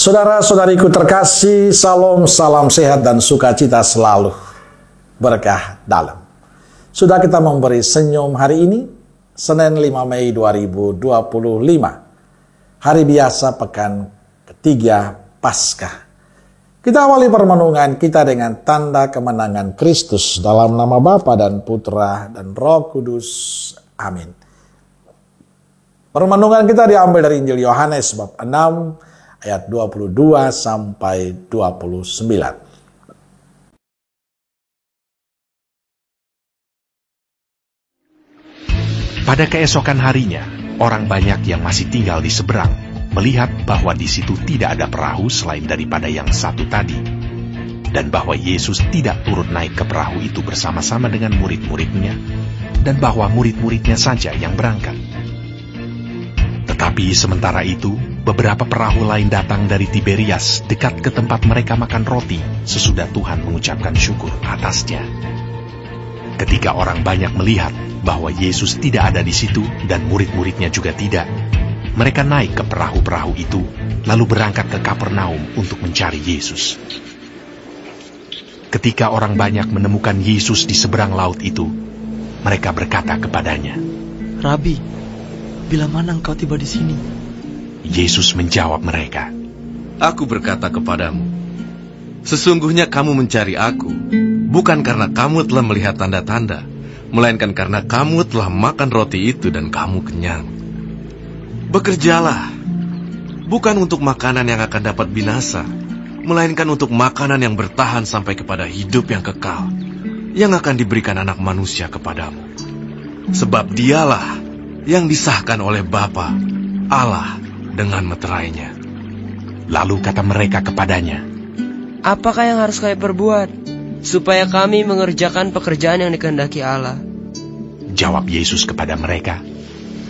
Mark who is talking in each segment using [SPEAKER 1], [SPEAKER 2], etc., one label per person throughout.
[SPEAKER 1] Saudara-saudariku terkasih, salam sehat dan sukacita selalu, berkah dalam. Sudah kita memberi senyum hari ini, Senin 5 Mei 2025, hari biasa pekan ketiga Paskah. Kita awali permenungan kita dengan tanda kemenangan Kristus dalam nama Bapa dan Putra dan Roh Kudus. Amin. Permenungan kita diambil dari Injil Yohanes bab 6 ayat 22 sampai 29.
[SPEAKER 2] Pada keesokan harinya, orang banyak yang masih tinggal di seberang melihat bahwa di situ tidak ada perahu selain daripada yang satu tadi, dan bahwa Yesus tidak turut naik ke perahu itu bersama-sama dengan murid-muridnya, dan bahwa murid-muridnya saja yang berangkat. Tetapi sementara itu, beberapa perahu lain datang dari Tiberias dekat ke tempat mereka makan roti sesudah Tuhan mengucapkan syukur atasnya. Ketika orang banyak melihat bahwa Yesus tidak ada di situ dan murid-muridnya juga tidak, mereka naik ke perahu-perahu itu lalu berangkat ke Kapernaum untuk mencari Yesus. Ketika orang banyak menemukan Yesus di seberang laut itu, mereka berkata kepadanya,
[SPEAKER 3] "Rabi, bila mana engkau tiba di sini?"
[SPEAKER 2] Yesus menjawab mereka,
[SPEAKER 4] "Aku berkata kepadamu, sesungguhnya kamu mencari aku, bukan karena kamu telah melihat tanda-tanda, melainkan karena kamu telah makan roti itu dan kamu kenyang. Bekerjalah, bukan untuk makanan yang akan dapat binasa, melainkan untuk makanan yang bertahan sampai kepada hidup yang kekal, yang akan diberikan Anak Manusia kepadamu. Sebab dialah yang disahkan oleh Bapa, Allah, dengan meterainya."
[SPEAKER 2] Lalu kata mereka kepadanya,
[SPEAKER 5] "Apakah yang harus kami perbuat supaya kami mengerjakan pekerjaan yang dikehendaki Allah?"
[SPEAKER 2] Jawab Yesus kepada mereka,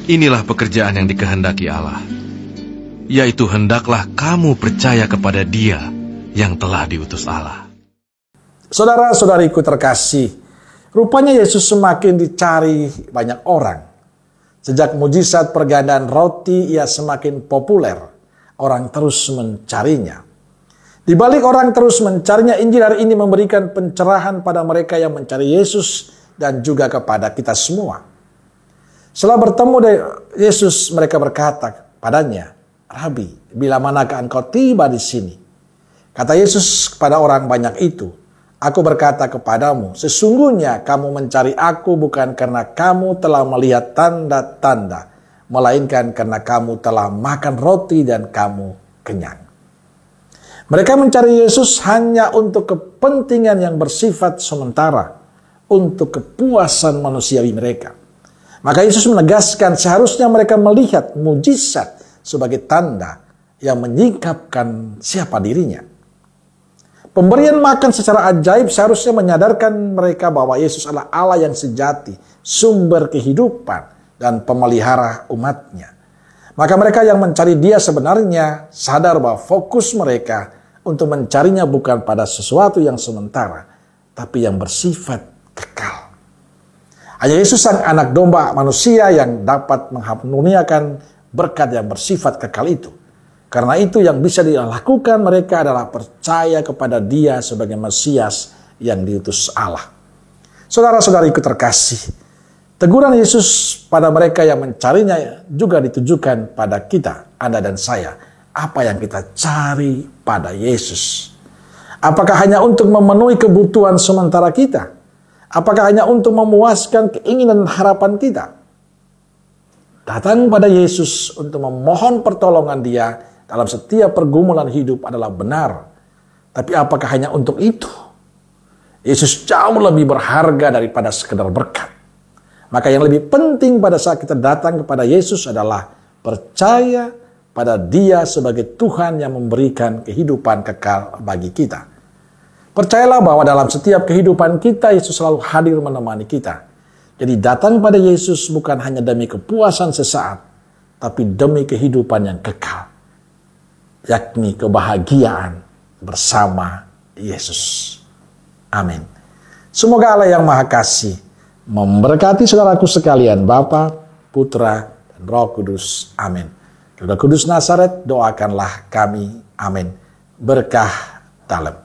[SPEAKER 4] "Inilah pekerjaan yang dikehendaki Allah, yaitu hendaklah kamu percaya kepada Dia yang telah diutus Allah."
[SPEAKER 1] Saudara-saudariku terkasih, rupanya Yesus semakin dicari banyak orang. Sejak mujizat pergandaan roti, ia semakin populer. Orang terus mencarinya. Di balik orang terus mencarinya, Injil hari ini memberikan pencerahan pada mereka yang mencari Yesus dan juga kepada kita semua. Setelah bertemu dengan Yesus, mereka berkata padanya, "Rabi, bila manakah engkau tiba di sini?" Kata Yesus kepada orang banyak itu, "Aku berkata kepadamu, sesungguhnya kamu mencari aku bukan karena kamu telah melihat tanda-tanda, melainkan karena kamu telah makan roti dan kamu kenyang." Mereka mencari Yesus hanya untuk kepentingan yang bersifat sementara, untuk kepuasan manusiawi mereka. Maka Yesus menegaskan seharusnya mereka melihat mujizat sebagai tanda yang menyingkapkan siapa dirinya. Pemberian makan secara ajaib seharusnya menyadarkan mereka bahwa Yesus adalah Allah yang sejati, sumber kehidupan dan pemelihara umatnya. Maka mereka yang mencari Dia sebenarnya sadar bahwa fokus mereka untuk mencarinya bukan pada sesuatu yang sementara, tapi yang bersifat kekal. Hanya Yesus sang anak domba manusia yang dapat mengharuniakan berkat yang bersifat kekal itu. Karena itu yang bisa dilakukan mereka adalah percaya kepada Dia sebagai Mesias yang diutus Allah. Saudara-saudariku terkasih, teguran Yesus pada mereka yang mencarinya juga ditujukan pada kita, Anda dan saya. Apa yang kita cari pada Yesus? Apakah hanya untuk memenuhi kebutuhan sementara kita? Apakah hanya untuk memuaskan keinginan dan harapan kita? Datang pada Yesus untuk memohon pertolongan Dia dalam setiap pergumulan hidup adalah benar. Tapi apakah hanya untuk itu? Yesus jauh lebih berharga daripada sekedar berkat. Maka yang lebih penting pada saat kita datang kepada Yesus adalah percaya pada Dia sebagai Tuhan yang memberikan kehidupan kekal bagi kita. Percayalah bahwa dalam setiap kehidupan kita, Yesus selalu hadir menemani kita. Jadi datang pada Yesus bukan hanya demi kepuasan sesaat, tapi demi kehidupan yang kekal, yakni kebahagiaan bersama Yesus. Amin. Semoga Allah yang Maha Kasih memberkati saudaraku sekalian, Bapa, Putra, dan Roh Kudus. Amin. Roh Kudus Nazaret, doakanlah kami. Amin. Berkah dalam.